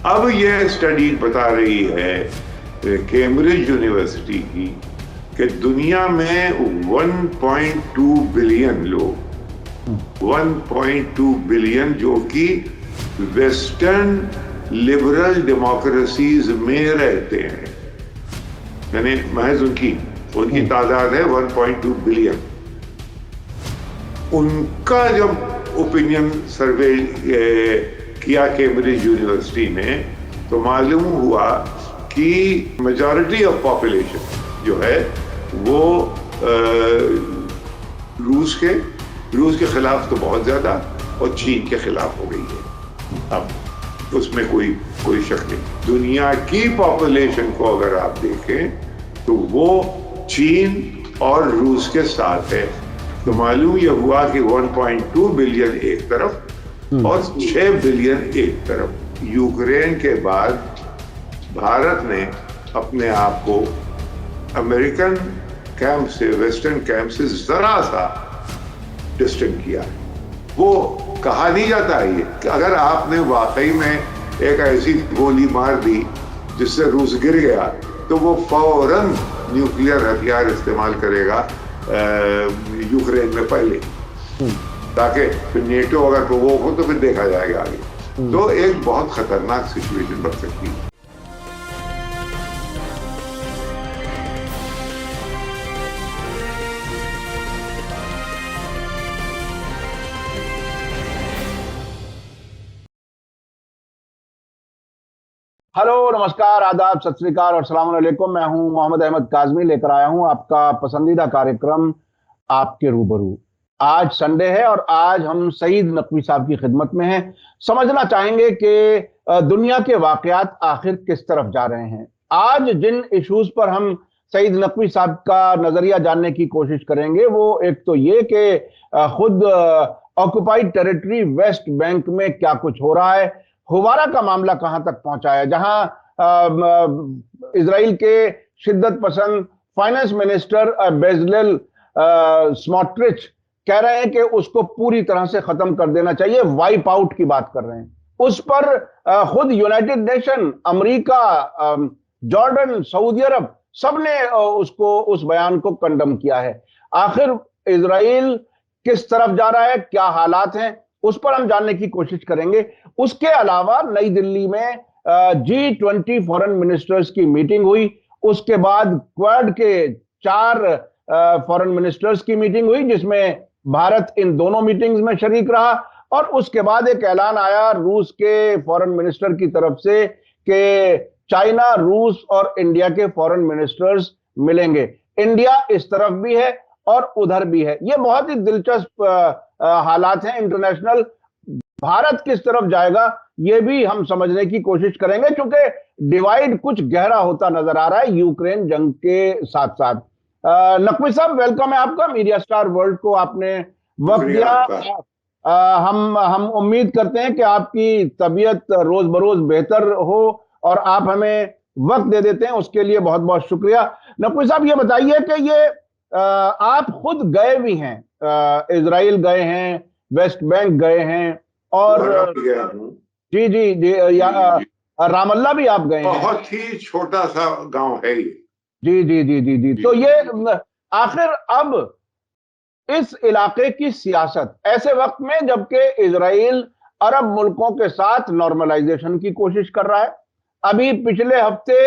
अब यह स्टडी बता रही है कैम्ब्रिज यूनिवर्सिटी की कि दुनिया में 1.2 बिलियन लोग 1.2 बिलियन जो कि वेस्टर्न लिबरल डेमोक्रेसीज में रहते हैं, यानी महज उनकी तादाद है 1.2 बिलियन। उनका जब ओपिनियन सर्वे किया कैम्ब्रिज यूनिवर्सिटी ने तो मालूम हुआ कि मेजॉरिटी ऑफ पॉपुलेशन जो है वो रूस के खिलाफ तो बहुत ज्यादा और चीन के खिलाफ हो गई है। अब उसमें कोई शक नहीं। दुनिया की पॉपुलेशन को अगर आप देखें तो वो चीन और रूस के साथ है। तो मालूम यह हुआ कि 1.2 बिलियन एक तरफ और 6 बिलियन एक तरफ। यूक्रेन के बाद भारत ने अपने आप को अमेरिकन कैंप से, वेस्टर्न कैंप से जरा सा डिस्टेंट किया। वो कहा नहीं जाता है कि अगर आपने वाकई में एक ऐसी गोली मार दी जिससे रूस गिर गया तो वो फौरन न्यूक्लियर हथियार इस्तेमाल करेगा यूक्रेन में पहले, ताकि फिर नेटो अगर प्रोवोक हो तो फिर देखा जाएगा आगे। तो एक बहुत खतरनाक सिचुएशन बन सकती है। हेलो, नमस्कार, आदाब, सत श्री अकाल और सलाम अलैकुम। मैं हूं मोहम्मद अहमद काज़मी, लेकर आया हूं आपका पसंदीदा कार्यक्रम आपके रूबरू। आज संडे है और आज हम सईद नकवी साहब की खिदमत में हैं। समझना चाहेंगे कि दुनिया के वाकयात आखिर किस तरफ जा रहे हैं। आज जिन इश्यूज पर हम सईद नकवी साहब का नजरिया जानने की कोशिश करेंगे वो एक तो ये कि खुद ऑक्युपाइड टेरिटरी वेस्ट बैंक में क्या कुछ हो रहा है, हुवारा का मामला कहां तक पहुंचा है, जहां इजराइल के शिद्दत पसंद फाइनेंस मिनिस्टर बेजलेल स्मोट्रिच कह रहे हैं कि उसको पूरी तरह से खत्म कर देना चाहिए, वाइप आउट की बात कर रहे हैं। उस पर खुद United Nation, America, Jordan, Saudi Arab सबने उसको, उस बयान को कंडम किया है। आखिर इजराइल किस तरफ जा रहा है, क्या हालात हैं, उस पर हम जानने की कोशिश करेंगे। उसके अलावा नई दिल्ली में G20 फॉरेन मिनिस्टर्स की मीटिंग हुई, उसके बाद क्वाड के 4 फॉरेन मिनिस्टर्स की मीटिंग हुई जिसमें भारत इन दोनों मीटिंग्स में शरीक रहा, और उसके बाद एक ऐलान आया रूस के फॉरेन मिनिस्टर की तरफ से कि चाइना, रूस और इंडिया के फॉरेन मिनिस्टर्स मिलेंगे। इंडिया इस तरफ भी है और उधर भी है। ये बहुत ही दिलचस्प हालात हैं इंटरनेशनल। भारत किस तरफ जाएगा ये भी हम समझने की कोशिश करेंगे, क्योंकि डिवाइड कुछ गहरा होता नजर आ रहा है यूक्रेन जंग के साथ साथ। नकवी साहब, वेलकम है आपका। मीडिया स्टार वर्ल्ड को आपने वक्त दिया। हम उम्मीद करते हैं कि आपकी तबीयत रोज बरोज बेहतर हो और आप हमें वक्त दे देते हैं, उसके लिए बहुत बहुत शुक्रिया। नकवी साहब, ये बताइए कि ये आप खुद गए भी हैं, इजराइल गए हैं, वेस्ट बैंक गए हैं और जी जी जी रामल्ला भी आप गए हैं। बहुत ही छोटा सा गांव है ये। जी जी जी जी जी। तो ये आखिर अब इस इलाके की सियासत ऐसे वक्त में जबकि इजराइल अरब मुल्कों के साथ नॉर्मलाइजेशन की कोशिश कर रहा है। अभी पिछले हफ्ते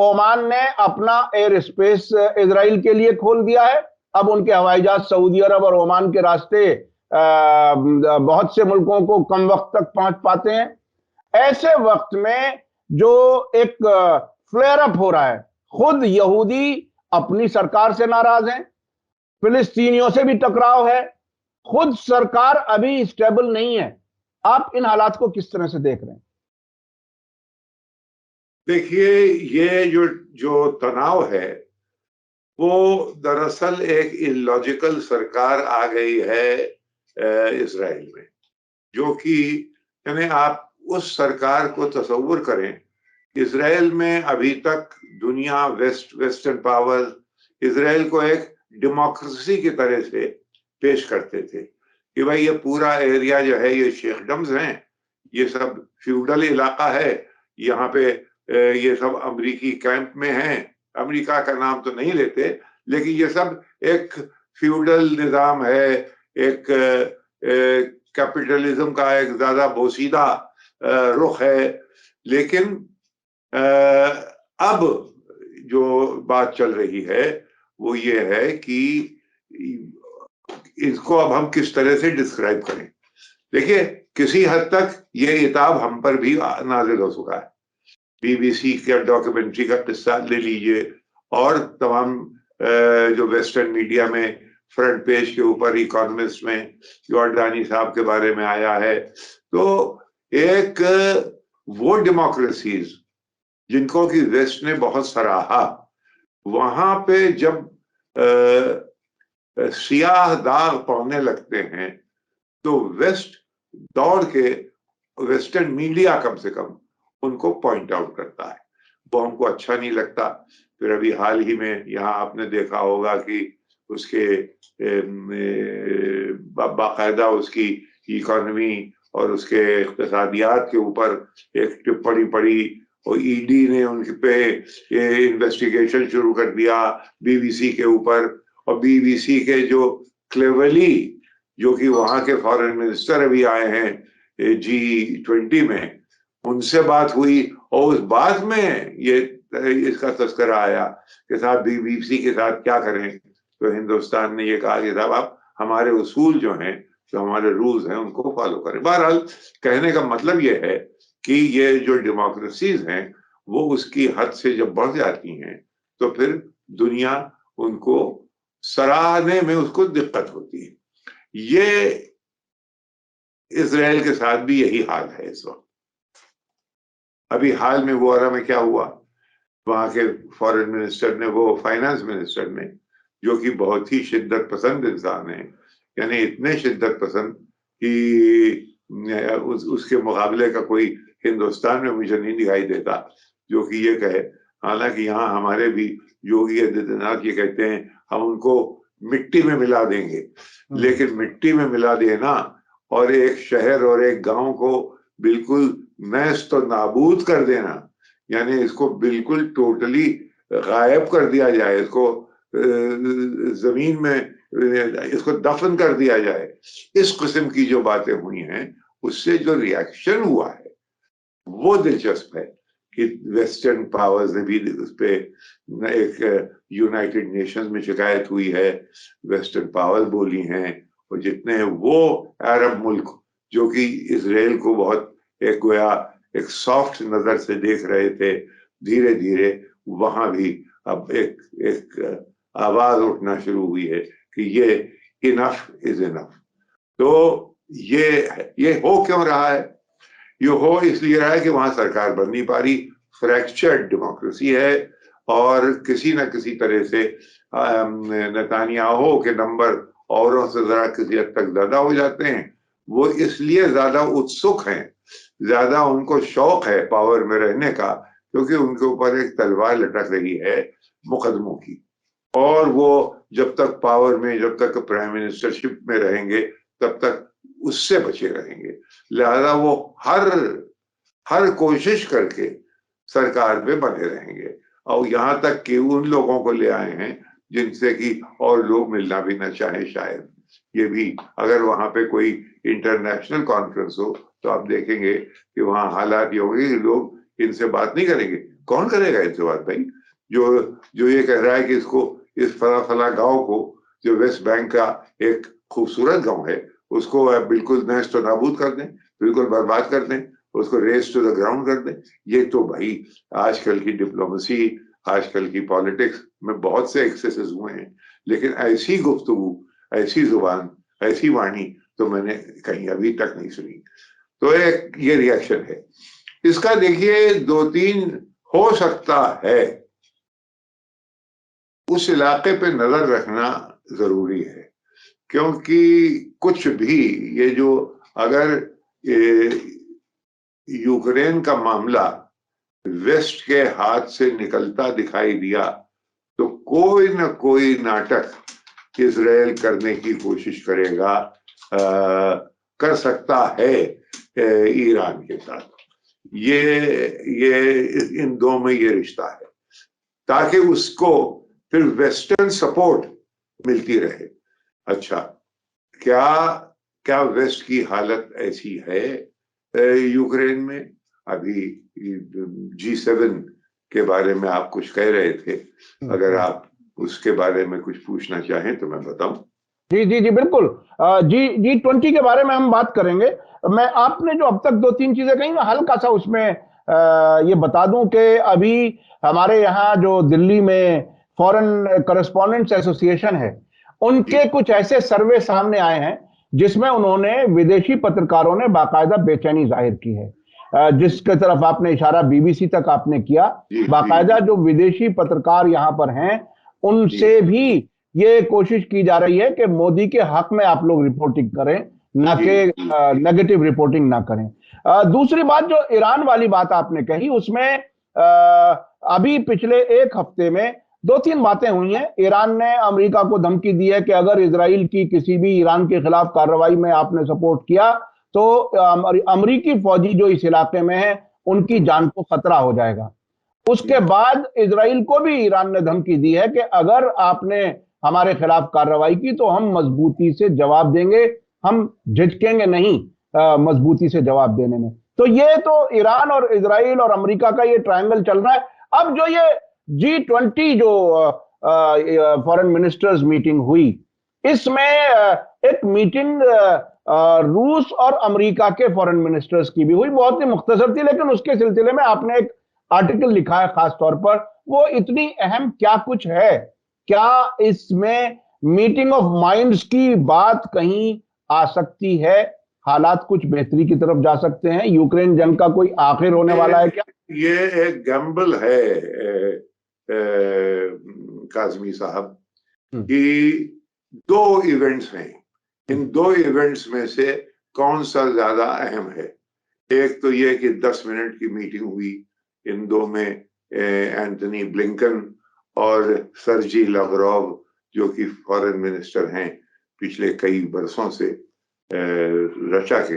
ओमान ने अपना एयर स्पेस इजराइल के लिए खोल दिया है। अब उनके हवाई जहाज सऊदी अरब और ओमान के रास्ते बहुत से मुल्कों को कम वक्त तक पहुंच पाते हैं। ऐसे वक्त में जो एक फ्लेयर अप हो रहा है, खुद यहूदी अपनी सरकार से नाराज हैं, फिलिस्तीनियों से भी टकराव है, खुद सरकार अभी स्टेबल नहीं है। आप इन हालात को किस तरह से देख रहे हैं? देखिए, ये जो तनाव है वो दरअसल एक इलॉजिकल सरकार आ गई है इजराइल में, जो कि यानी आप उस सरकार को तसव्वुर करें। इजराइल में अभी तक दुनिया, वेस्टर्न पावर इजराइल को एक डेमोक्रेसी की तरह से पेश करते थे कि भाई ये पूरा एरिया जो है ये शेखडम्स हैं, ये सब फ्यूडल इलाका है, यहाँ पे ये सब अमेरिकी कैंप में हैं। अमेरिका का नाम तो नहीं लेते, लेकिन ये सब एक फ्यूडल निजाम है, एक कैपिटलिज्म का एक ज्यादा बोसीदा रुख है। लेकिन अब जो बात चल रही है वो ये है कि इसको अब हम किस तरह से डिस्क्राइब करें। देखिए, किसी हद तक ये इताब हम पर भी नाजिल हो चुका है। बीबीसी का डॉक्यूमेंट्री का किस्सा ले लीजिए, और तमाम जो वेस्टर्न मीडिया में फ्रंट पेज के ऊपर इकोनॉमिस्ट में जॉर्डानी साहब के बारे में आया है। तो एक वो डेमोक्रेसीज जिनको कि वेस्ट ने बहुत सराहा, वहां पे जब सियाह दाग पड़ने लगते हैं तो वेस्ट दौड़ के, वेस्टर्न मीडिया कम से कम, उनको पॉइंट आउट करता है। वो हमको अच्छा नहीं लगता। फिर अभी हाल ही में यहाँ आपने देखा होगा कि उसके बाकायदा उसकी इकोनॉमी और उसके इक्तिसादियात के ऊपर एक टिप्पणी पड़ी, और ईडी ने उनके पे इन्वेस्टिगेशन शुरू कर दिया बीबीसी के ऊपर। और बीबीसी के जो क्लेवली, जो कि वहां के फॉरेन मिनिस्टर अभी आए हैं G20 में, उनसे बात हुई, और उस बात में ये इसका तस्करा आया कि साहब बीबीसी के साथ क्या करें। तो हिंदुस्तान ने ये कहा कि साहब आप हमारे उसूल जो हैं, जो हमारे रूल्स हैं, उनको फॉलो करें। बहरहाल कहने का मतलब ये है कि ये जो डेमोक्रेसीज हैं वो उसकी हद से जब बढ़ जाती हैं तो फिर दुनिया उनको सराहने में उसको दिक्कत होती है। ये इजराइल के साथ भी यही हाल है इस वक्त। अभी हाल में वोरा में क्या हुआ, वहां के फॉरेन मिनिस्टर ने, वो फाइनेंस मिनिस्टर ने, जो कि बहुत ही शिद्दत पसंद इंसान है, यानी इतने शिद्दत पसंद कि उसके मुकाबले का कोई हिंदुस्तान में मुझे नहीं दिखाई देता, जो कि ये कहे। हालांकि यहाँ हमारे भी योगी आदित्यनाथ ये कहते हैं हम उनको मिट्टी में मिला देंगे, लेकिन मिट्टी में मिला देना और एक शहर और एक गांव को बिल्कुल नैस्त तो नाबूद कर देना, यानी इसको बिल्कुल टोटली गायब कर दिया जाए, इसको जमीन में इसको दफन कर दिया जाए, इस किस्म की जो बातें हुई हैं, उससे जो रिएक्शन हुआ है वो दिलचस्प है कि वेस्टर्न पावर्स ने भी उस पे एक यूनाइटेड नेशंस में शिकायत हुई है, वेस्टर्न पावर्स बोली हैं, और जितने वो अरब मुल्क जो कि इजराइल को बहुत एक गोया एक सॉफ्ट नजर से देख रहे थे, धीरे धीरे वहां भी अब एक आवाज उठना शुरू हुई है कि ये इनफ इज इनफ। तो ये हो क्यों रहा है? ये हो इसलिए रहा है कि वहां सरकार बन नहीं पा रही, फ्रैक्चर्ड डेमोक्रेसी है, और किसी न किसी तरह से नेतान्याहू के नंबर औरों से जरा किसी हद तक ज्यादा हो जाते हैं। वो इसलिए ज्यादा उत्सुक हैं, ज्यादा उनको शौक है पावर में रहने का, क्योंकि उनके ऊपर एक तलवार लटक रही है मुकदमों की, और वो जब तक पावर में, जब तक प्राइम मिनिस्टरशिप में रहेंगे तब तक उससे बचे रहेंगे। लिहाजा वो हर कोशिश करके सरकार में बने रहेंगे, और यहाँ तक कि उन लोगों को ले आए हैं जिनसे कि और लोग मिलना भी ना चाहे शायद। ये भी अगर वहां पे कोई इंटरनेशनल कॉन्फ्रेंस हो तो आप देखेंगे कि वहां हालात ये होंगे कि लोग इनसे बात नहीं करेंगे। कौन करेगा इनसे बात भाई? जो ये कह रहा है कि इसको, इस फला गांव को, जो वेस्ट बैंक का एक खूबसूरत गांव है, उसको बिल्कुल नेस्त नाबूद कर दें, बिल्कुल बर्बाद कर दें, उसको रेस टू द ग्राउंड कर दें। ये तो भाई आजकल की डिप्लोमेसी, आजकल की पॉलिटिक्स में बहुत से एक्सेसेस हुए हैं, लेकिन ऐसी गुफ्तगू, ऐसी जुबान, ऐसी वाणी तो मैंने कहीं अभी तक नहीं सुनी। तो एक ये रिएक्शन है इसका। देखिए, 2-3 हो सकता है, उस इलाके पे नजर रखना जरूरी है, क्योंकि कुछ भी ये जो, अगर यूक्रेन का मामला वेस्ट के हाथ से निकलता दिखाई दिया तो कोई न कोई नाटक इजराइल करने की कोशिश करेगा, कर सकता है ईरान के साथ। ये इन दो में ये रिश्ता है, ताकि उसको फिर वेस्टर्न सपोर्ट मिलती रहे। अच्छा, क्या क्या वेस्ट की हालत ऐसी है यूक्रेन में? अभी G7 के बारे में आप कुछ कह रहे थे, अगर आप उसके बारे में कुछ पूछना चाहें तो मैं बताऊं। जी जी जी बिल्कुल। G20 के बारे में हम बात करेंगे। मैं आपने जो अब तक दो तीन चीजें कही, मैं हल्का सा उसमें ये बता दूं कि अभी हमारे यहाँ जो दिल्ली में फॉरेन करस्पॉन्डेंट्स एसोसिएशन है, उनके कुछ ऐसे सर्वे सामने आए हैं जिसमें उन्होंने विदेशी पत्रकारों ने बाकायदा बेचैनी जाहिर की है। जिसके तरफ आपने इशारा BBC तक आपने किया, बाकायदा जो विदेशी पत्रकार यहाँ पर हैं उनसे भी ये कोशिश की जा रही है कि मोदी के हक में आप लोग रिपोर्टिंग करें, ना कि नेगेटिव रिपोर्टिंग ना करें। दूसरी बात, जो ईरान वाली बात आपने कही, उसमें अभी पिछले एक हफ्ते में दो तीन बातें हुई हैं। ईरान ने अमेरिका को धमकी दी है कि अगर इजराइल की किसी भी ईरान के खिलाफ कार्रवाई में आपने सपोर्ट किया तो अमेरिकी फौजी जो इस इलाके में है उनकी जान को खतरा हो जाएगा। उसके बाद इजराइल को भी ईरान ने धमकी दी है कि अगर आपने हमारे खिलाफ कार्रवाई की तो हम मजबूती से जवाब देंगे, हम झिझकेंगे नहीं मजबूती से जवाब देने में। तो ये तो ईरान और इजराइल और अमेरिका का ये ट्रायंगल चल रहा है। अब जो ये G20 जो फॉरेन मिनिस्टर्स मीटिंग हुई, इसमें एक मीटिंग रूस और अमेरिका के फॉरेन मिनिस्टर्स की भी हुई, बहुत ही मुख्तसर थी, लेकिन उसके सिलसिले में आपने एक आर्टिकल लिखा है खास तौर पर। वो इतनी अहम क्या कुछ है? क्या इसमें मीटिंग ऑफ माइंड्स की बात कहीं आ सकती है? हालात कुछ बेहतरी की तरफ जा सकते हैं? यूक्रेन जंग का कोई आखिर होने वाला है क्या? ये एक गैम्बल है काजमी साहब कि दो इवेंट्स हैं, इन दो इवेंट्स में से कौन सा ज्यादा अहम है? एक तो ये कि 10 मिनट की मीटिंग हुई इन दो में, एंथनी ब्लिंकन और सर्जी लावरोव जो कि फॉरेन मिनिस्टर हैं पिछले कई बरसों से रशिया के,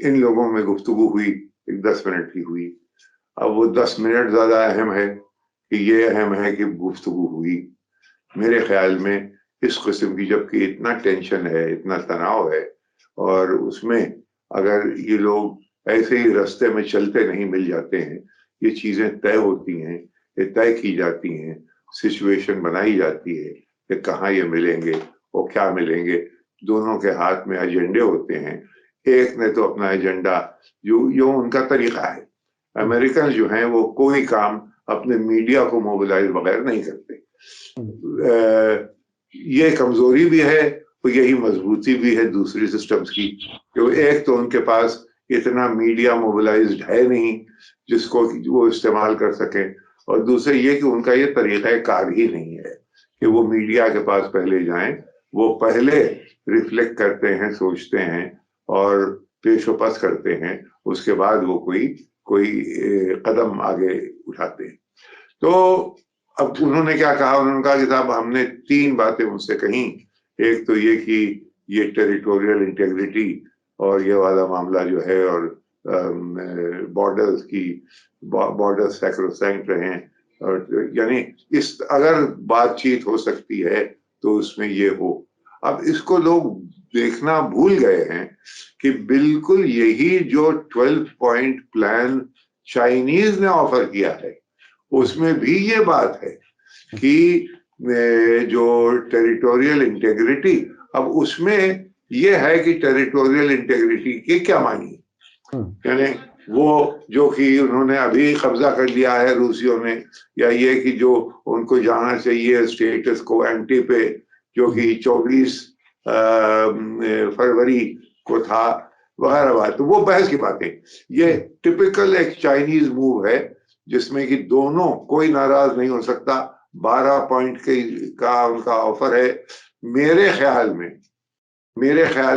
इन लोगों में गुफ्तगू हुई, 10 मिनट की हुई। अब वो 10 मिनट ज्यादा अहम है कि ये अहम है कि गुफ्तगू हुई? मेरे ख्याल में इस किस्म की, जबकि इतना टेंशन है, इतना तनाव है, और उसमें अगर ये लोग ऐसे ही रास्ते में चलते नहीं मिल जाते हैं, ये चीजें तय होती हैं, ये तय की जाती हैं, सिचुएशन बनाई जाती है कि कहाँ ये मिलेंगे और क्या मिलेंगे। दोनों के हाथ में एजेंडे होते हैं। एक ने तो अपना एजेंडा, जो उनका तरीका है, अमेरिकन जो हैं वो कोई काम अपने मीडिया को मोबिलाइज बगैर नहीं करते। ये कमजोरी भी है और यही मजबूती भी है दूसरी सिस्टम्स की, क्योंकि एक तो उनके पास इतना मीडिया मोबिलाइज्ड है नहीं जिसको वो इस्तेमाल कर सके, और दूसरे ये कि उनका ये तरीका कार ही नहीं है कि वो मीडिया के पास पहले जाएं। वो पहले रिफ्लेक्ट करते हैं, सोचते हैं और पेशोपस करते हैं, उसके बाद वो कोई कदम आगे उठाते हैं। तो अब उन्होंने क्या कहा? उन्होंने कहा कि साहब हमने 3 बातें उनसे कही। एक तो ये कि ये टेरिटोरियल इंटेग्रिटी और ये वाला मामला जो है, और बॉर्डर सैक्रोसैंक्ट रहें, और यानी इस अगर बातचीत हो सकती है तो उसमें ये हो। अब इसको लोग देखना भूल गए हैं कि बिल्कुल यही जो 12 पॉइंट प्लान चाइनीज ने ऑफर किया है, उसमें भी ये बात है कि जो टेरिटोरियल इंटेग्रिटी, अब उसमें ये है कि टेरिटोरियल इंटेग्रिटी के क्या मानी, यानी वो जो कि उन्होंने अभी कब्जा कर लिया है रूसियों ने, या ये कि जो उनको जाना चाहिए स्टेटस को एंटी पे, जो कि 24 फरवरी को था, वगैरह बात। तो वो बहस की बातें, ये टिपिकल एक चाइनीज मूव है जिसमें कि दोनों, कोई नाराज नहीं हो सकता। 12 पॉइंट का उनका ऑफर है। मेरे ख्याल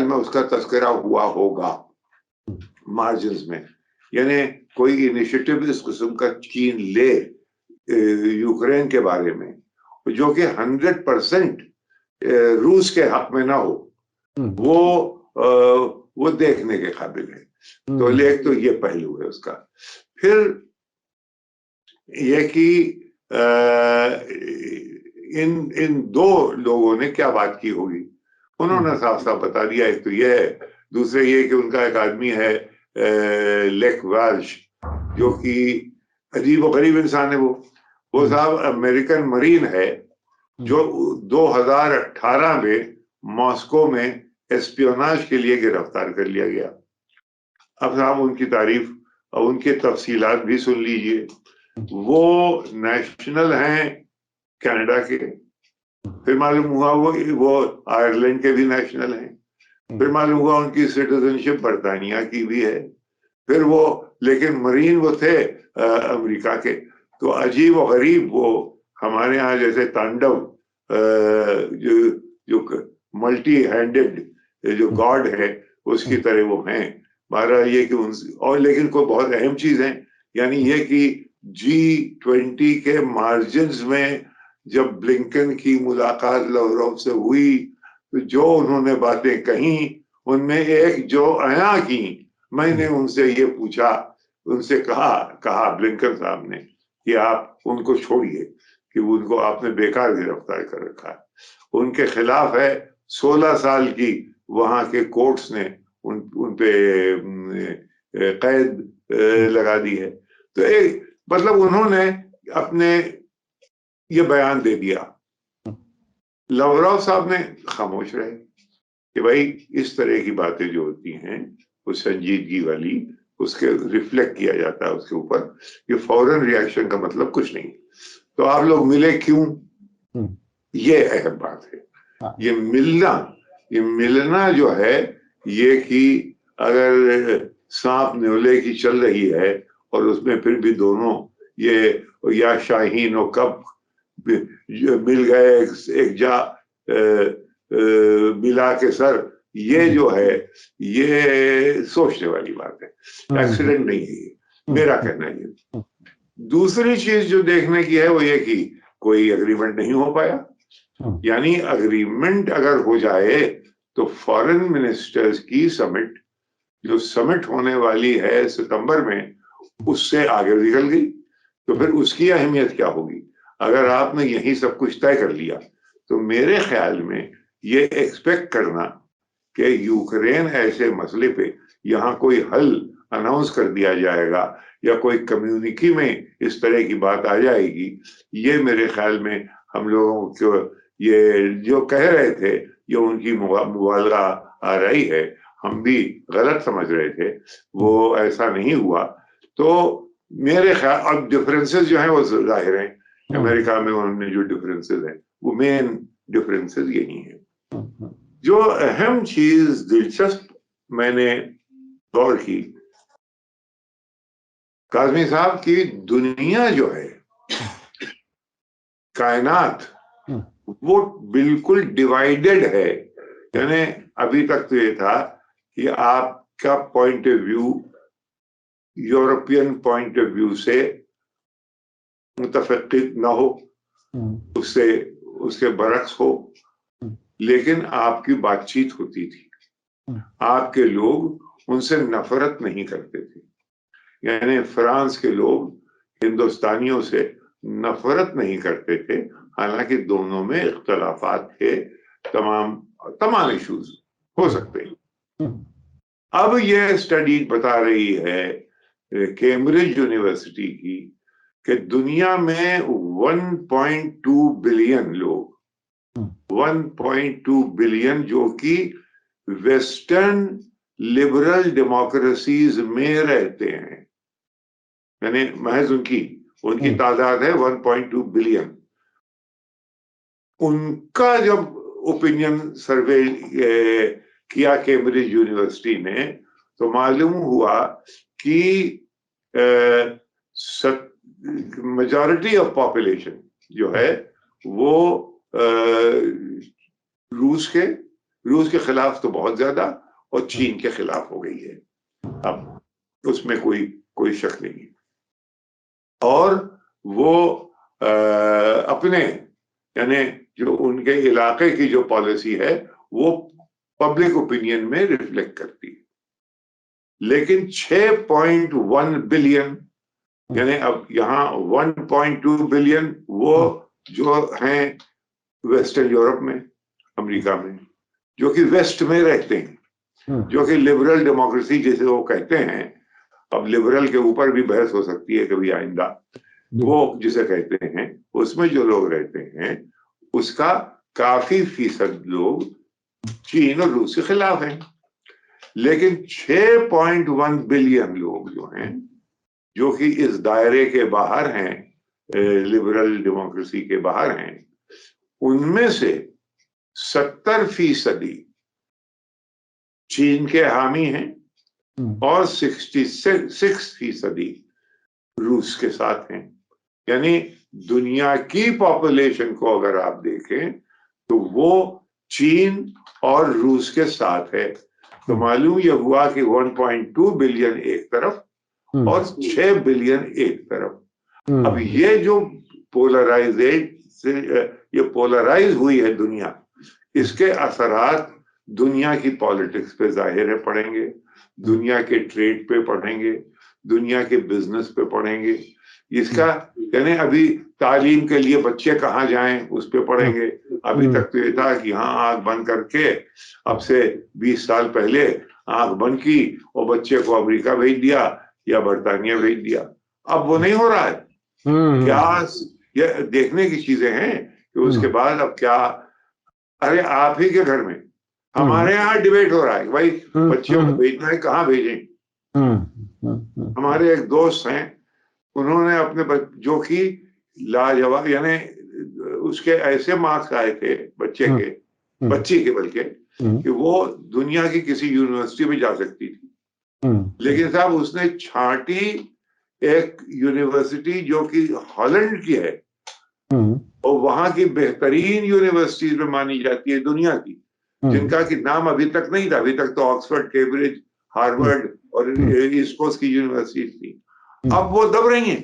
में उसका तस्करा हुआ होगा मार्जिन्स में, यानी कोई इनिशिएटिव इस किस्म का चीन ले यूक्रेन के बारे में जो कि 100% रूस के हक में ना हो, वो देखने के काबिल है। तो एक तो ये पहलू है उसका। फिर ये कि इन दो लोगों ने क्या बात की होगी, उन्होंने साफ साफ बता दिया। एक तो ये है, दूसरे ये कि उनका एक आदमी है लेक वाल्श, जो कि अजीब और गरीब इंसान है। वो साहब अमेरिकन मरीन है, जो 2018 में मॉस्को में एस्पियोनाज के लिए गिरफ्तार कर लिया गया। अब साहब उनकी तारीफ और उनके तफसीलात भी सुन लीजिए। वो नेशनल हैं कनाडा के, फिर मालूम हुआ वो आयरलैंड के भी नेशनल हैं, फिर मालूम हुआ उनकी सिटीजनशिप बरतानिया की भी है, फिर वो लेकिन मरीन वो थे अमेरिका के। तो अजीब और गरीब वो हमारे यहाँ जैसे तांडव जो जो मल्टी हैंडेड जो गॉड है उसकी तरह वो हैं। बहरहाल ये कि और लेकिन कोई बहुत अहम चीज है, यानी ये कि G20 के मार्जिन्स में जब ब्लिंकन की मुलाकात लाव्रोव से हुई तो जो उन्होंने बातें कही उनमें एक जो आया की, मैंने उनसे ये पूछा, उनसे कहा ब्लिंकन साहब ने कि आप उनको छोड़िए कि उनको आपने बेकार गिरफ्तार कर रखा है, उनके खिलाफ है 16 साल की वहां के कोर्ट्स ने उन पे कैद लगा दी है। तो एक मतलब उन्होंने अपने ये बयान दे दिया। लाव्रोव साहब ने खामोश रहे कि भाई इस तरह की बातें जो होती हैं वो संजीदगी वाली, उसके रिफ्लेक्ट किया जाता है उसके ऊपर, ये फौरन रिएक्शन का मतलब कुछ नहीं। तो आप लोग मिले क्यों, ये अहम बात है। ये मिलना जो है, ये कि अगर सांप न्योले की चल रही है और उसमें फिर भी दोनों ये या शाहीन और कब मिल गए एक जा मिला के सर, ये जो है ये सोचने वाली बात है, एक्सीडेंट नहीं है ये, मेरा कहना है। दूसरी चीज जो देखने की है वो ये कि कोई एग्रीमेंट नहीं हो पाया। यानी एग्रीमेंट अगर हो जाए तो फॉरेन मिनिस्टर्स की समिट जो समिट होने वाली है सितंबर में, उससे आगे निकल गई, तो फिर उसकी अहमियत क्या होगी। अगर आपने यही सब कुछ तय कर लिया तो मेरे ख्याल में ये एक्सपेक्ट करना कि यूक्रेन ऐसे मसले पे यहाँ कोई हल अनाउंस कर दिया जाएगा या कोई कम्युनिटी में इस तरह की बात आ जाएगी, ये मेरे ख्याल में हम लोगों को ये जो कह रहे थे ये उनकी मुबालगा आ रही है, हम भी गलत समझ रहे थे, वो ऐसा नहीं हुआ। तो मेरे ख्याल अब डिफरेंसेस जो हैं वो जाहिर हैं, अमेरिका में उन्होंने जो डिफरेंसेस हैं वो मेन डिफरेंसेस यही हैं। जो अहम चीज दिलचस्प मैंने गौर की काज़मी साहब की, दुनिया जो है कायनात वो बिल्कुल डिवाइडेड है। यानी अभी तक तो ये था कि आपका point of view European point of view से मुतफिक ना हो, उससे उसके बरक्स हो, लेकिन आपकी बातचीत होती थी, आपके लोग उनसे नफरत नहीं करते थे। यानी फ्रांस के लोग हिंदुस्तानियों से नफरत नहीं करते थे, हालांकि दोनों में इख्तलाफात थे, तमाम इश्यूज हो सकते हैं। अब यह स्टडी बता रही है कैम्ब्रिज यूनिवर्सिटी की कि दुनिया में 1.2 बिलियन लोग, 1.2 बिलियन जो कि वेस्टर्न लिबरल डेमोक्रेसीज में रहते हैं, यानी महज उनकी तादाद है 1.2 बिलियन। उनका जब ओपिनियन सर्वे किया कैम्ब्रिज यूनिवर्सिटी ने तो मालूम हुआ कि मेजॉरिटी ऑफ पॉपुलेशन जो है वो रूस के खिलाफ तो बहुत ज्यादा और चीन के खिलाफ हो गई है, अब उसमें कोई शक नहीं। और वो अपने यानी जो उनके इलाके की जो पॉलिसी है वो पब्लिक ओपिनियन में रिफ्लेक्ट करती है। लेकिन 6.1 बिलियन, यानी अब यहाँ 1.2 बिलियन वो जो हैं वेस्टर्न यूरोप में, अमेरिका में, जो कि वेस्ट में रहते हैं, जो कि लिबरल डेमोक्रेसी जिसे वो कहते हैं। अब लिबरल के ऊपर भी बहस हो सकती है कभी आइंदा, वो जिसे कहते हैं, उसमें जो लोग रहते हैं उसका काफी फीसद लोग चीन और रूस के खिलाफ हैं। लेकिन 6.1 बिलियन लोग जो हैं, जो कि इस दायरे के बाहर हैं, लिबरल डेमोक्रेसी के बाहर हैं, उनमें से 70% चीन के हामी हैं और 66% रूस के साथ हैं। यानी दुनिया की पॉपुलेशन को अगर आप देखें तो वो चीन और रूस के साथ है। तो मालूम यह हुआ कि 1.2 बिलियन एक तरफ और 6 बिलियन एक तरफ। अब ये जो पोलराइज हुई है दुनिया, इसके असरात दुनिया की पॉलिटिक्स पे जाहिर है पड़ेंगे, दुनिया के ट्रेड पे पड़ेंगे, दुनिया के बिजनेस पे पड़ेंगे। इसका यानी अभी तालीम के लिए बच्चे कहाँ जाएं उस पे पड़ेंगे। अभी तक तो ये था कि हाँ आंख बंद करके, अब से 20 साल पहले आंख बंद की और बच्चे को अमेरिका भेज दिया या बर्तानिया भेज दिया। अब वो नहीं हो रहा है। क्या ये देखने की चीजें हैं कि उसके बाद अब क्या। अरे आप ही के घर में, हमारे यहाँ डिबेट हो रहा है भाई बच्चियों को भेजना है, कहाँ भेजें। हमारे एक दोस्त हैं, उन्होंने अपने जो कि लाजवाब, यानी उसके ऐसे मार्क्स आए थे बच्चे के, बच्ची के बल्कि, कि वो दुनिया की किसी यूनिवर्सिटी में जा सकती थी। लेकिन साहब उसने छांटी एक यूनिवर्सिटी जो कि हॉलैंड की है और वहां की बेहतरीन यूनिवर्सिटीज में मानी जाती है दुनिया की, जिनका कि नाम अभी तक नहीं था। अभी तक तो ऑक्सफोर्ड, कैम्ब्रिज, हार्वर्ड और ईस्ट कोस्ट की यूनिवर्सिटी थी। अब वो दब रही हैं।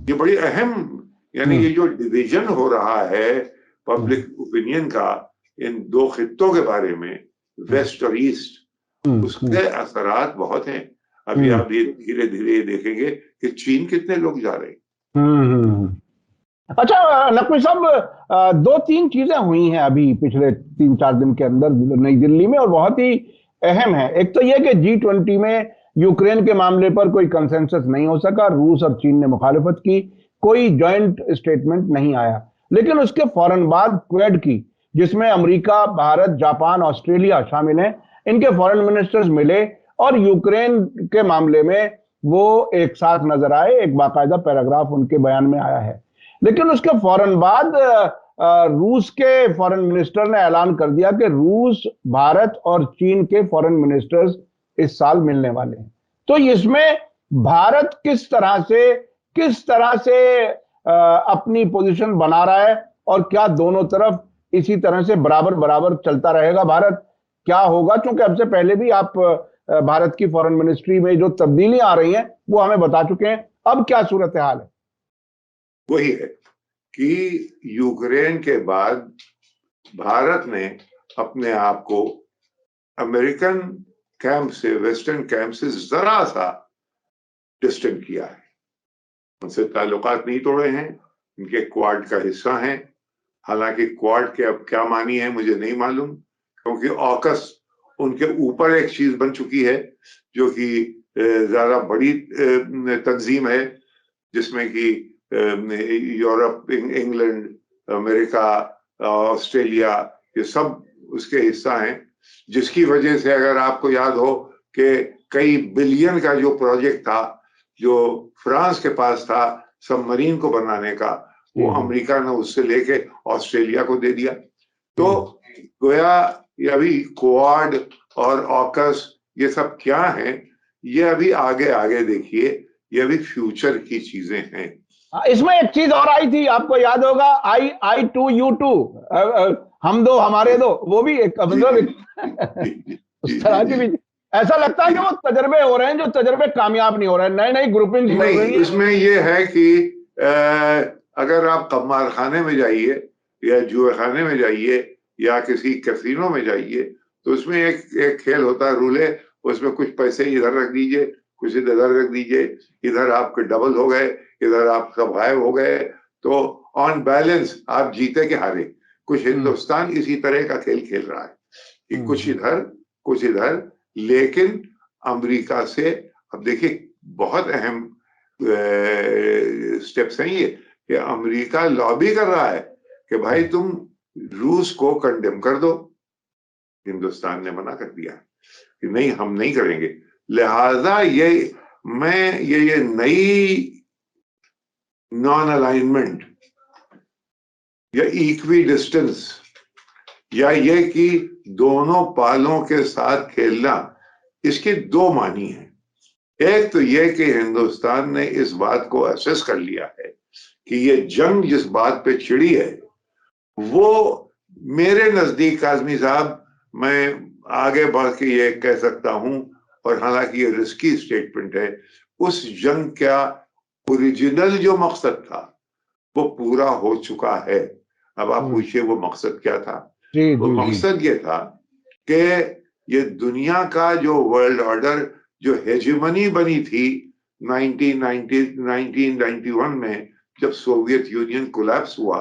ये बड़ी अहम, यानी ये जो डिवीजन हो रहा है पब्लिक ओपिनियन का इन दो खित्तों के बारे में, वेस्ट और ईस्ट, उसके असरात बहुत हैं। अभी आप ये धीरे धीरे देखेंगे कि चीन कितने लोग जा रहे हैं। अच्छा नकवी साहब, 2-3 चीजें हुई हैं अभी पिछले 3-4 दिन के अंदर नई दिल्ली में और बहुत ही अहम है। एक तो यह कि G20 में यूक्रेन के मामले पर कोई कंसेंसस नहीं हो सका, रूस और चीन ने मुखालिफत की, कोई जॉइंट स्टेटमेंट नहीं आया। लेकिन उसके फौरन बाद क्वेड की, जिसमें अमेरिका, भारत, जापान, ऑस्ट्रेलिया शामिल हैं, इनके फॉरेन मिनिस्टर्स मिले और यूक्रेन के मामले में वो एक साथ नजर आए। एक बाकायदा पैराग्राफ उनके बयान में आया है। लेकिन उसके फौरन बाद रूस के फॉरेन मिनिस्टर ने ऐलान कर दिया कि रूस, भारत और चीन के फॉरेन मिनिस्टर्स इस साल मिलने वाले हैं। तो इसमें भारत किस तरह से अपनी पोजीशन बना रहा है और क्या दोनों तरफ इसी तरह से बराबर बराबर चलता रहेगा भारत? क्या होगा? क्योंकि अब से पहले भी आप भारत की फॉरेन मिनिस्ट्री में जो तब्दीली आ रही हैं वो हमें बता चुके हैं। अब क्या सूरत हाल है? वही है कि यूक्रेन के बाद भारत ने अपने आप को अमेरिकन कैंप से, वेस्टर्न कैंप से जरा सा डिस्टेंस किया है। उनसे ताल्लुकात नहीं तोड़े हैं, उनके क्वाड का हिस्सा हैं। हालांकि क्वाड के अब क्या मानी है मुझे नहीं मालूम, क्योंकि ऑकस उनके ऊपर एक चीज बन चुकी है जो कि ज्यादा बड़ी तंजीम है, जिसमें कि यूरोप, इंग्लैंड, अमेरिका, ऑस्ट्रेलिया, ये सब उसके हिस्सा हैं। जिसकी वजह से अगर आपको याद हो कि कई बिलियन का जो प्रोजेक्ट था जो फ्रांस के पास था सबमरीन को बनाने का, वो अमेरिका ने उससे लेके ऑस्ट्रेलिया को दे दिया। तो गोया ये अभी क्वाड और ऑकस ये सब क्या है, ये अभी आगे आगे देखिए, ये अभी फ्यूचर की चीजें हैं। इसमें एक चीज और आई थी, आपको याद होगा, I टू यू टू, हम दो हमारे दो, वो भी एक मतलब उस तरह की भी। ऐसा लगता है कि वो तजर्बे हो रहे हैं जो तजर्बे कामयाब नहीं हो रहे हैं, नई नई ग्रुपिंग हो रही है। इसमें ये है कि अगर आप कमार खाने में जाइए या जुए खाने में जाइए या किसी कैसीनो में जाइए, तो उसमें एक खेल होता है उसमें कुछ पैसे इधर रख दीजिए, कुछ इधर रख दीजिए, इधर आपके डबल हो गए, इधर आप सब गायब हो गए, तो ऑन बैलेंस आप जीते के हारे। कुछ हिंदुस्तान इसी तरह का खेल खेल रहा है कि कुछ इधर, लेकिन अमेरिका से अब देखिए बहुत अहम स्टेप्स हैं ये कि अमेरिका लॉबी कर रहा है कि भाई तुम रूस को कंडेम कर दो। हिंदुस्तान ने मना कर दिया कि नहीं, हम नहीं करेंगे। लिहाजा ये नई नॉन अलाइनमेंट या इक्वी डिस्टेंस या ये कि दोनों पालों के साथ खेलना, इसके दो मानी हैं। एक तो ये कि हिंदुस्तान ने इस बात को असेस कर लिया है कि ये जंग जिस बात पे छिड़ी है वो मेरे नजदीक, काज़मी साहब, मैं आगे बढ़ के ये कह सकता हूं, और हालांकि ये रिस्की स्टेटमेंट है, उस जंग का ओरिजिनल जो मकसद था वो पूरा हो चुका है। अब आप पूछिए वो मकसद क्या था? वो मकसद ये था कि ये दुनिया का जो वर्ल्ड ऑर्डर, जो हेजेमनी बनी थी 1991 में, जब सोवियत यूनियन कोलैप्स हुआ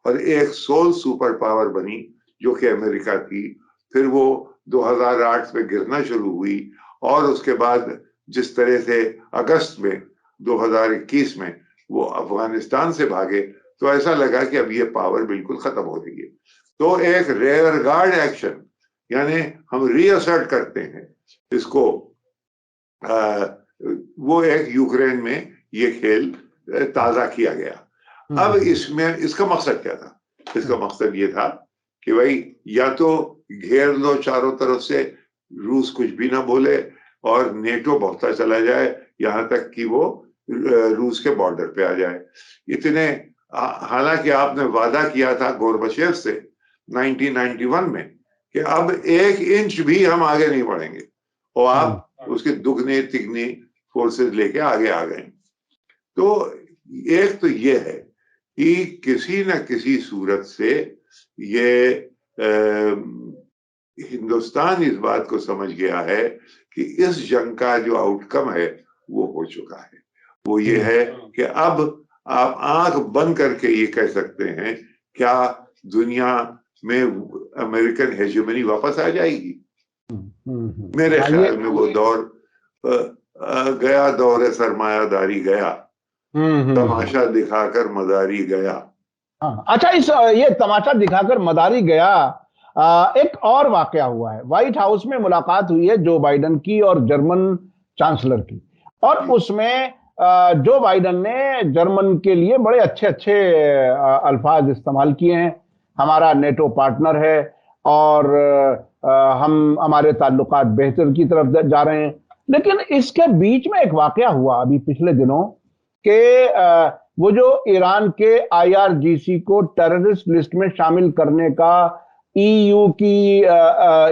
और एक सोल सुपर पावर बनी जो कि अमेरिका थी, फिर वो 2008 में गिरना शुरू हुई, और उसके बाद जिस तरह से अगस्त में 2021 में वो अफगानिस्तान से भागे, तो ऐसा लगा कि अब ये पावर बिल्कुल खत्म हो रही है। तो एक रेयर गार्ड एक्शन, यानी हम रीअसर्ट करते हैं इसको, वो एक यूक्रेन में ये खेल ताजा किया गया। अब इसमें इसका मकसद क्या था? इसका मकसद ये था कि भाई या तो घेर लो चारों तरफ से, रूस कुछ भी ना बोले और नेटो बढ़ता चला जाए यहां तक कि वो रूस के बॉर्डर पे आ जाए। इतने, हालांकि आपने वादा किया था गोरबचेव से 1991 में कि अब 1 इंच भी हम आगे नहीं बढ़ेंगे, और आप उसके दुगने तिगने फोर्सेस लेके आगे आ गए। तो एक तो ये है कि किसी न किसी सूरत से ये हिंदुस्तान इस बात को समझ गया है कि इस जंग का जो आउटकम है वो हो चुका है। वो ये है कि अब आप आंख बंद करके ये कह सकते हैं, क्या दुनिया में अमेरिकन हेजेमनी वापस आ जाएगी? मेरे ख्याल में वो दौर गया, दौर सरमायादारी गया, तमाशा दिखाकर मदारी गया। अच्छा, ये तमाशा दिखाकर मदारी गया। एक और वाकया हुआ है, व्हाइट हाउस में मुलाकात हुई है जो बाइडेन की और जर्मन चांसलर की, और उसमें जो बाइडेन ने जर्मन के लिए बड़े अच्छे अच्छे अल्फाज इस्तेमाल किए हैं। हमारा नेटो पार्टनर है और हम हमारे ताल्लुकात बेहतर की तरफ जा रहे हैं। लेकिन इसके बीच में एक वाकया हुआ अभी पिछले दिनों कि वो जो ईरान के IRGC को टेररिस्ट लिस्ट में शामिल करने का EU की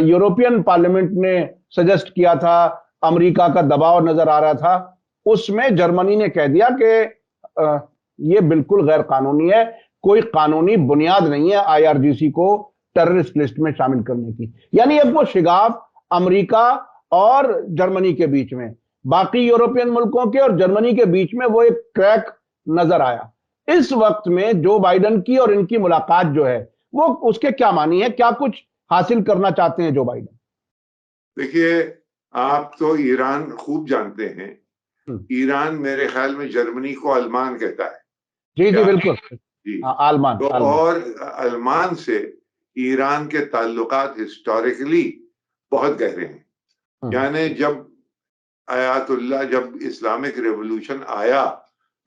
यूरोपियन पार्लियामेंट ने सजेस्ट किया था, अमेरिका का दबाव नजर आ रहा था, उसमें जर्मनी ने कह दिया कि ये बिल्कुल गैर कानूनी है, कोई कानूनी बुनियाद नहीं है IRGC को टेररिस्ट लिस्ट में शामिल करने की। यानी अब वो शिगाफ अमेरिका और जर्मनी के बीच में, बाकी यूरोपियन मुल्कों के और जर्मनी के बीच में वो एक क्रैक नजर आया। इस वक्त में जो बाइडेन की और इनकी मुलाकात जो है वो उसके क्या मानी है, क्या कुछ हासिल करना चाहते हैं जो बाइडेन? देखिए, आप तो ईरान खूब जानते हैं। ईरान मेरे ख्याल में जर्मनी को अल्मान कहता है। जी जी बिल्कुल जी, आलमान। तो और अल्मान से ईरान के ताल्लुकात हिस्टोरिकली बहुत गहरे हैं। यानी जब आयातुल्लाह, जब इस्लामिक रेवोल्यूशन आया,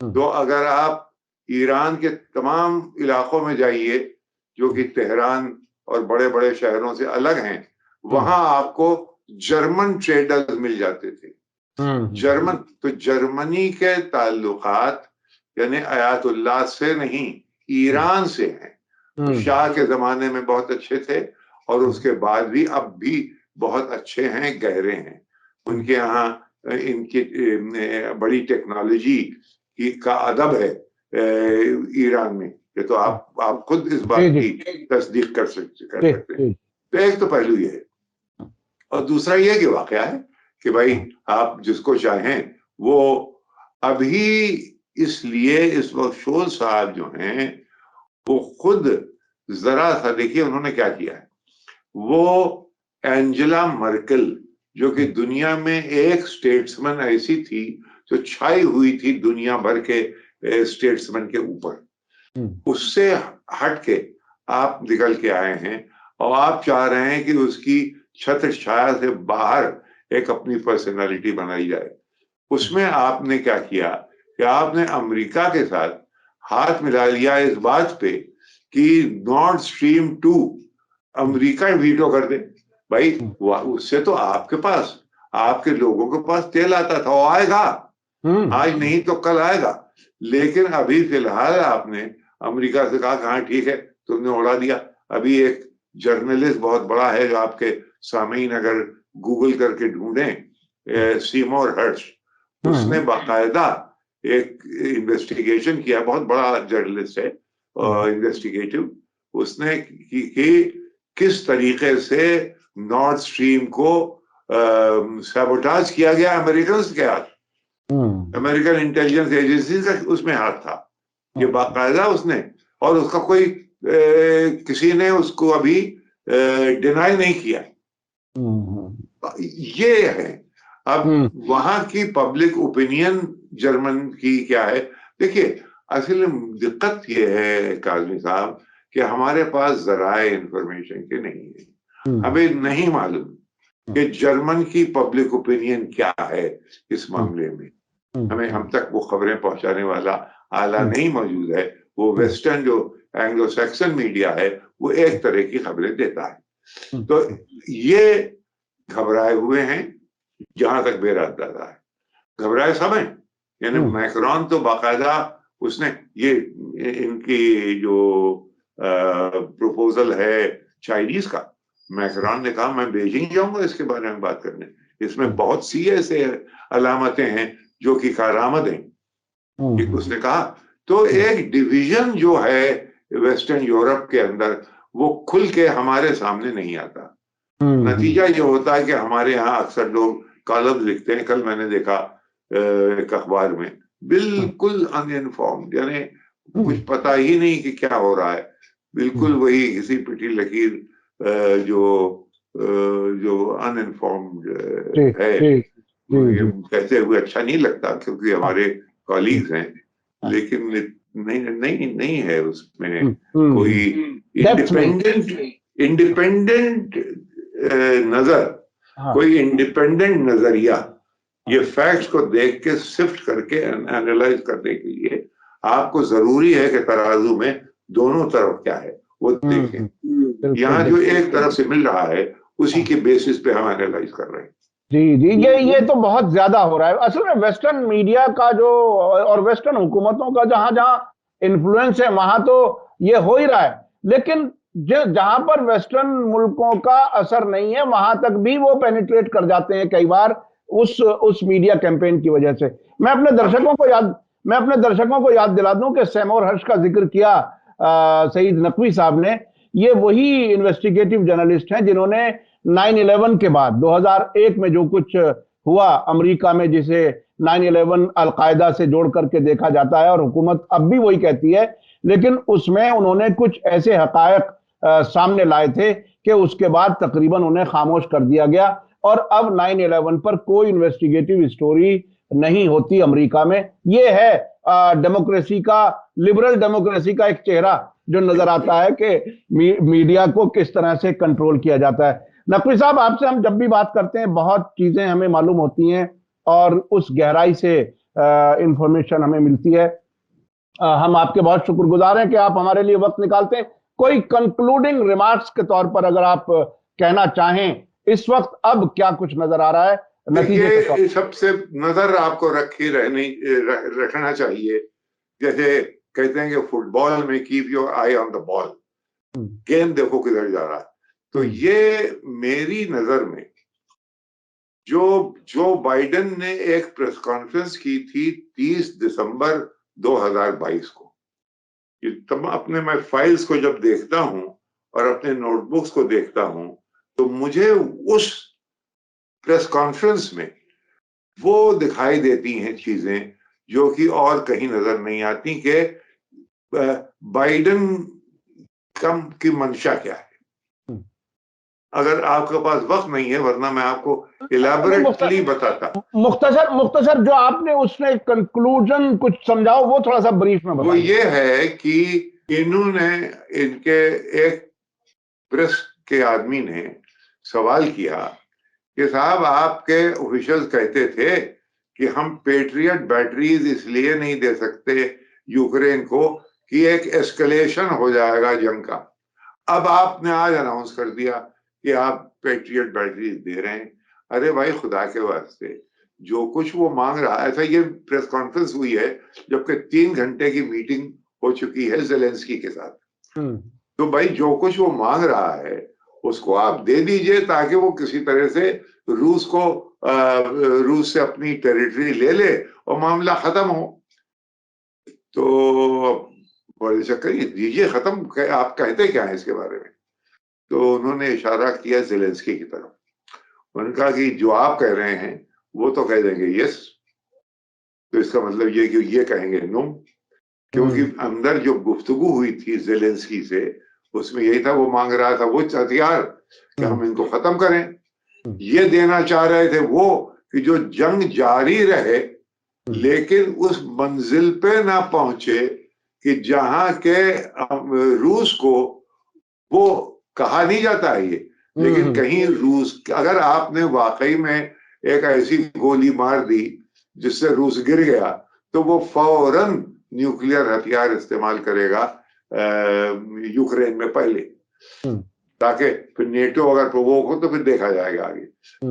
तो अगर आप ईरान के तमाम इलाकों में जाइए जो कि तेहरान और बड़े बड़े शहरों से अलग हैं, वहां आपको जर्मन ट्रेडर्स मिल जाते थे। जर्मन, तो जर्मनी के ताल्लुकात यानी आयातुल्लाह से नहीं, ईरान से हैं। तो शाह के जमाने में बहुत अच्छे थे और उसके बाद भी अब भी बहुत अच्छे हैं, गहरे हैं। उनके यहाँ इनकी बड़ी टेक्नोलॉजी का अदब है ईरान में, ये तो आप खुद इस बात की तस्दीक कर सकते हैं। तो एक तो पहलू ये है, और दूसरा ये कि वाकया है कि भाई आप जिसको चाहें वो अभी, इसलिए इस वक्त शोल साहब जो हैं वो खुद जरा सा देखिए उन्होंने क्या किया है। वो एंजेला मर्केल जो कि दुनिया में एक स्टेट्समैन ऐसी थी जो छाई हुई थी दुनिया भर के स्टेट्समैन के ऊपर, उससे हट के आप निकल के आए हैं और आप चाह रहे हैं कि उसकी छत्र छाया से बाहर एक अपनी पर्सनालिटी बनाई जाए। उसमें आपने क्या किया कि आपने अमेरिका के साथ हाथ मिला लिया इस बात पे कि नॉर्थ स्ट्रीम 2 अमेरिका वीटो कर दे। भाई उससे तो आपके पास, आपके लोगों के पास तेल आता था, वो आएगा, आज नहीं तो कल आएगा। लेकिन अभी फिलहाल आपने अमेरिका से कहा कि हाँ ठीक है, तुमने उड़ा दिया। अभी एक जर्नलिस्ट बहुत बड़ा है जो आपके सामीन अगर गूगल करके ढूंढें, सीमोर हर्ष, उसने बाकायदा एक इन्वेस्टिगेशन किया, बहुत बड़ा जर्नलिस्ट है इन्वेस्टिगेटिव, उसने कि किस तरीके से नॉर्थ स्ट्रीम को सैबोटाज किया गया अमेरिकन के हाथ, अमेरिकन इंटेलिजेंस एजेंसी का उसमें हाथ था, ये बाकायदा उसने, और उसका कोई किसी ने उसको अभी डिनाई नहीं किया। ये है। अब वहां की पब्लिक ओपिनियन जर्मन की क्या है, देखिए असल दिक्कत ये है काज़मी साहब कि हमारे पास जराए इंफॉर्मेशन के नहीं है, हमें नहीं मालूम कि जर्मन की पब्लिक ओपिनियन क्या है इस मामले में। हमें हम तक वो खबरें पहुंचाने वाला आला नहीं मौजूद है। वो वेस्टर्न जो एंग्लो सैक्सन मीडिया है वो एक तरह की खबरें देता है। तो ये घबराए हुए हैं, जहां तक मेरा अंदाजा है घबराए सब हैं। यानी मैक्रोन तो बाकायदा उसने ये इनकी जो प्रपोजल है चाइनीज का, मैक्रोन ने कहा मैं बीजिंग जाऊंगा इसके बारे में बात करने, इसमें बहुत सी ऐसे अलामतें हैं जो कि कारामद हैं, उसने कहा। तो एक डिवीजन जो है वेस्टर्न यूरोप के अंदर वो खुल के हमारे सामने नहीं आता। नतीजा ये होता है कि हमारे यहाँ अक्सर लोग कॉलम लिखते हैं। कल मैंने देखा एक अखबार में, बिल्कुल अनइन्फॉर्म्ड, यानी कुछ पता ही नहीं कि क्या हो रहा है, बिल्कुल वही घिसी पिटी लकीर जो अनइन्फॉर्म्ड है। ये कहते हुए अच्छा नहीं लगता क्योंकि हमारे कॉलीग्स हैं, लेकिन नहीं है उसमें कोई इंडिपेंडेंट नजर, कोई इंडिपेंडेंट नजरिया ये फैक्ट्स को देख के सिफ्ट करके एनालाइज करने के लिए आपको जरूरी है कि तराजू में दोनों तरफ क्या है वो देखें। यहाँ जो एक तरफ से मिल रहा है उसी के बेसिस पे हम एनालाइज कर रहे हैं। जी, ये तो बहुत ज्यादा हो रहा है असल में। वेस्टर्न मीडिया का जो और वेस्टर्न हुकूमतों का जहां जहां इन्फ्लुएंस है वहां तो ये हो ही रहा है, लेकिन जहां पर वेस्टर्न मुल्कों का असर नहीं है वहां तक भी वो पेनिट्रेट कर जाते हैं कई बार उस मीडिया कैंपेन की वजह से। मैं अपने दर्शकों को याद दिला दूं कि सैमोर हर्ष का जिक्र किया सईद नकवी साहब ने। ये वही इन्वेस्टिगेटिव जर्नलिस्ट हैं जिन्होंने 9/11 के बाद 2001 में जो कुछ हुआ अमेरिका में, जिसे 9/11 अलकायदा से जोड़ करके देखा जाता है और हुकूमत अब भी वही कहती है, लेकिन उसमें उन्होंने कुछ ऐसे हकायक सामने लाए थे कि उसके बाद तकरीबन उन्हें खामोश कर दिया गया और अब 9/11 पर कोई इन्वेस्टिगेटिव स्टोरी नहीं होती अमेरिका में। ये है डेमोक्रेसी का, लिबरल डेमोक्रेसी का एक चेहरा जो नजर आता है कि मीडिया को किस तरह से कंट्रोल किया जाता है। नकवी साहब, आपसे हम जब भी बात करते हैं बहुत चीजें हमें मालूम होती हैं और उस गहराई से इंफॉर्मेशन हमें मिलती है। हम आपके बहुत शुक्रगुजार हैं कि आप हमारे लिए वक्त निकालते हैं। कोई कंक्लूडिंग रिमार्क्स के तौर पर अगर आप कहना चाहें, इस वक्त अब क्या कुछ नजर आ रहा है? देखिए, सबसे नजर आपको रखना चाहिए। जैसे कहते हैं कि फुटबॉल में keep your I on the ball, गेंद देखो किधर जा रहा है। तो ये मेरी नजर में जो बाइडेन ने एक प्रेस कॉन्फ्रेंस की थी 30 दिसंबर 2022 को, तब अपने मैं फाइल्स को जब देखता हूं और अपने नोटबुक्स को देखता हूं तो मुझे उस प्रेस कॉन्फ्रेंस में वो दिखाई देती हैं चीजें जो कि और कहीं नजर नहीं आती कि बाइडेन की मंशा क्या है। अगर आपके पास वक्त नहीं है, वरना मैं आपको इलैबोरेटली बताता। मुख्तसर जो आपने उसमें कंक्लूजन कुछ समझाओ, वो थोड़ा सा ब्रीफ में बताओ। वो ये है कि इन्होंने, इनके एक प्रेस के आदमी ने सवाल किया कि साहब आपके ऑफिशियल्स कहते थे कि हम पेट्रियट बैटरीज इसलिए नहीं दे सकते यूक्रेन को कि एक एस्केलेशन हो जाएगा जंग का। अब आपने आज अनाउंस कर दिया कि आप पेट्रियट बैटरीज दे रहे हैं। अरे भाई, खुदा के वास्ते, जो कुछ वो मांग रहा है, ऐसा ये प्रेस कॉन्फ्रेंस हुई है जबकि 3 घंटे की मीटिंग हो चुकी है ज़ेलेंस्की के साथ। तो भाई, जो कुछ वो मांग रहा है उसको आप दे दीजिए ताकि वो किसी तरह से रूस से अपनी टेरिटरी ले ले और मामला खत्म हो। तो बड़े चक्कर दीजिए खत्म, आप कहते क्या है इसके बारे में? तो उन्होंने इशारा किया ज़ेलेंस्की की तरफ। उन्होंने कहा कि जो आप कह रहे हैं वो तो कह देंगे यस, तो इसका मतलब ये कि ये कहेंगे नो, क्योंकि अंदर जो गुफ्तगू हुई थी ज़ेलेंस्की से उसमें यही था, वो मांग रहा था वो हथियार कि हम इनको खत्म करें। ये देना चाह रहे थे वो कि जो जंग जारी रहे लेकिन उस मंजिल पे ना पहुंचे कि जहां के रूस को, वो कहा नहीं जाता है ये, लेकिन कहीं रूस, अगर आपने वाकई में एक ऐसी गोली मार दी जिससे रूस गिर गया तो वो फौरन न्यूक्लियर हथियार इस्तेमाल करेगा यूक्रेन में पहले, ताकि फिर नेटो अगर प्रोवोक हो तो फिर देखा जाएगा आगे।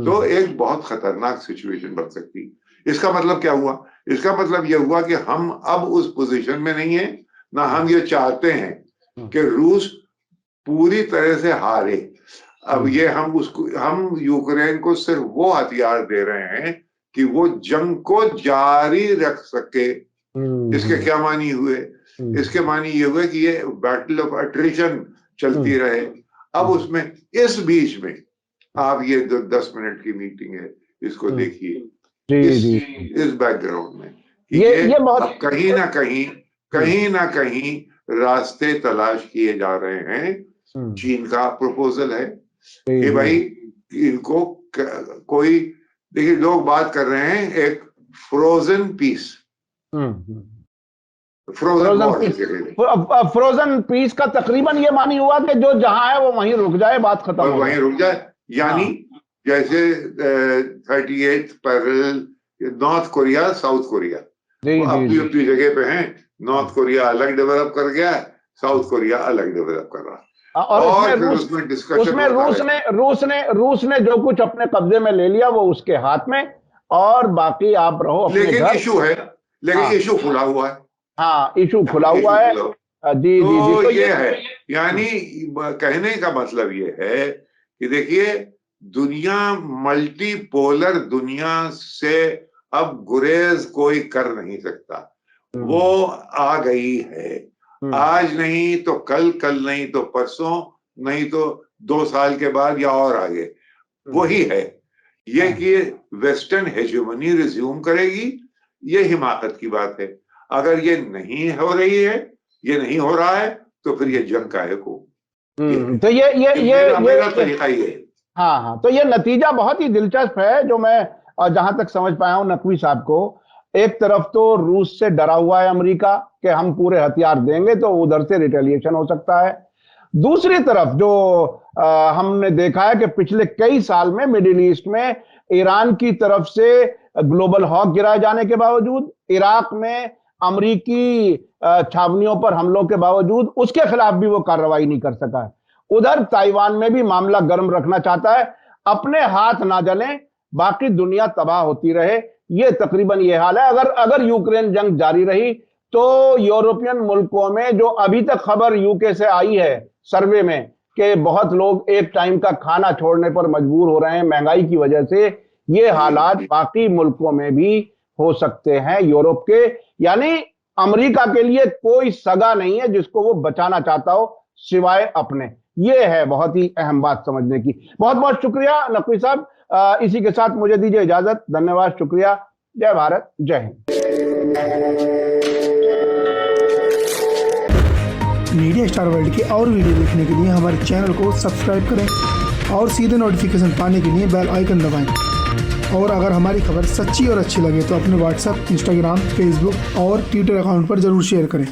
तो एक बहुत खतरनाक सिचुएशन बन सकती। इसका मतलब क्या हुआ? इसका मतलब यह हुआ कि हम अब उस पोजीशन में नहीं है, ना हम ये चाहते हैं कि रूस पूरी तरह से हारे। अब ये हम यूक्रेन को सिर्फ वो हथियार दे रहे हैं कि वो जंग को जारी रख सके। इसके क्या मानी हुए? इसके मानी ये हुए कि ये बैटल ऑफ अट्रिशन चलती रहे। अब उसमें इस बीच में आप ये 10 मिनट की मीटिंग है, इसको देखिए इस बैकग्राउंड में कि ये अब कहीं ना कहीं रास्ते तलाश किए जा रहे हैं। चीन का प्रपोजल है कि भाई इनको कोई, देखिए लोग बात कर रहे हैं एक फ्रोजन पीस, फ्रोजन पीस का तकरीबन ये मानी हुआ कि जो जहां है वो वहीं रुक जाए, बात खत्म हो, वहीं रुक जाए। यानी जैसे 38 parallel north Korea south Korea अपनी अपनी जगह पे हैं। नॉर्थ कोरिया अलग डेवलप कर गया, साउथ कोरिया अलग डेवलप कर रहा है। और उसमें रूस ने जो कुछ अपने कब्जे में ले लिया वो उसके हाथ में, और बाकी आप रहो अपने लेकिन घर। इशू है, लेकिन इशू खुला हुआ है। हाँ, इशू खुला हुआ है। जी तो जी जी, तो ये है, यानी कहने का मतलब ये है कि देखिए, दुनिया मल्टीपोलर दुनिया से अब गुरेज कोई कर नहीं सकता। वो आ गई है, आज नहीं तो कल, कल नहीं तो परसों, नहीं तो 2 साल के बाद या और आगे। वही है ये कि वेस्टर्न हेजेमनी रिज्यूम करेगी, ये हिमाकत की बात है। अगर ये नहीं हो रही है, ये नहीं हो रहा है, तो फिर ये जंग काहे को? तो मेरा तरीका ये है। हाँ, तो ये नतीजा बहुत ही दिलचस्प है जो मैं जहां तक समझ पाया हूं नकवी साहब को। एक तरफ तो रूस से डरा हुआ है अमेरिका कि हम पूरे हथियार देंगे तो उधर से रिटेलिएशन हो सकता है। दूसरी तरफ जो हमने देखा है कि पिछले कई साल में मिडिल ईस्ट में ईरान की तरफ से ग्लोबल हॉक गिराए जाने के बावजूद, इराक में अमेरिकी छावनियों पर हमलों के बावजूद उसके खिलाफ भी वो कार्रवाई नहीं कर सका है। उधर ताइवान में भी मामला गर्म रखना चाहता है, अपने हाथ ना जलें, बाकी दुनिया तबाह होती रहे। ये तकरीबन ये हाल है। अगर यूक्रेन जंग जारी रही तो यूरोपियन मुल्कों में, जो अभी तक खबर यूके से आई है सर्वे में कि बहुत लोग एक टाइम का खाना छोड़ने पर मजबूर हो रहे हैं महंगाई की वजह से, ये हालात बाकी मुल्कों में भी हो सकते हैं यूरोप के। यानी अमेरिका के लिए कोई सगा नहीं है जिसको वो बचाना चाहता हो सिवाय अपने। ये है बहुत ही अहम बात समझने की। बहुत बहुत शुक्रिया नकवी साहब। इसी के साथ मुझे दीजिए इजाजत। धन्यवाद, शुक्रिया। जय भारत, जय हिंद। मीडिया स्टार वर्ल्ड के और वीडियो देखने के लिए हमारे चैनल को सब्सक्राइब करें और सीधे नोटिफिकेशन पाने के लिए बेल आइकन दबाएं। और अगर हमारी खबर सच्ची और अच्छी लगे तो अपने व्हाट्सएप, इंस्टाग्राम, फेसबुक और ट्विटर अकाउंट पर जरूर शेयर करें।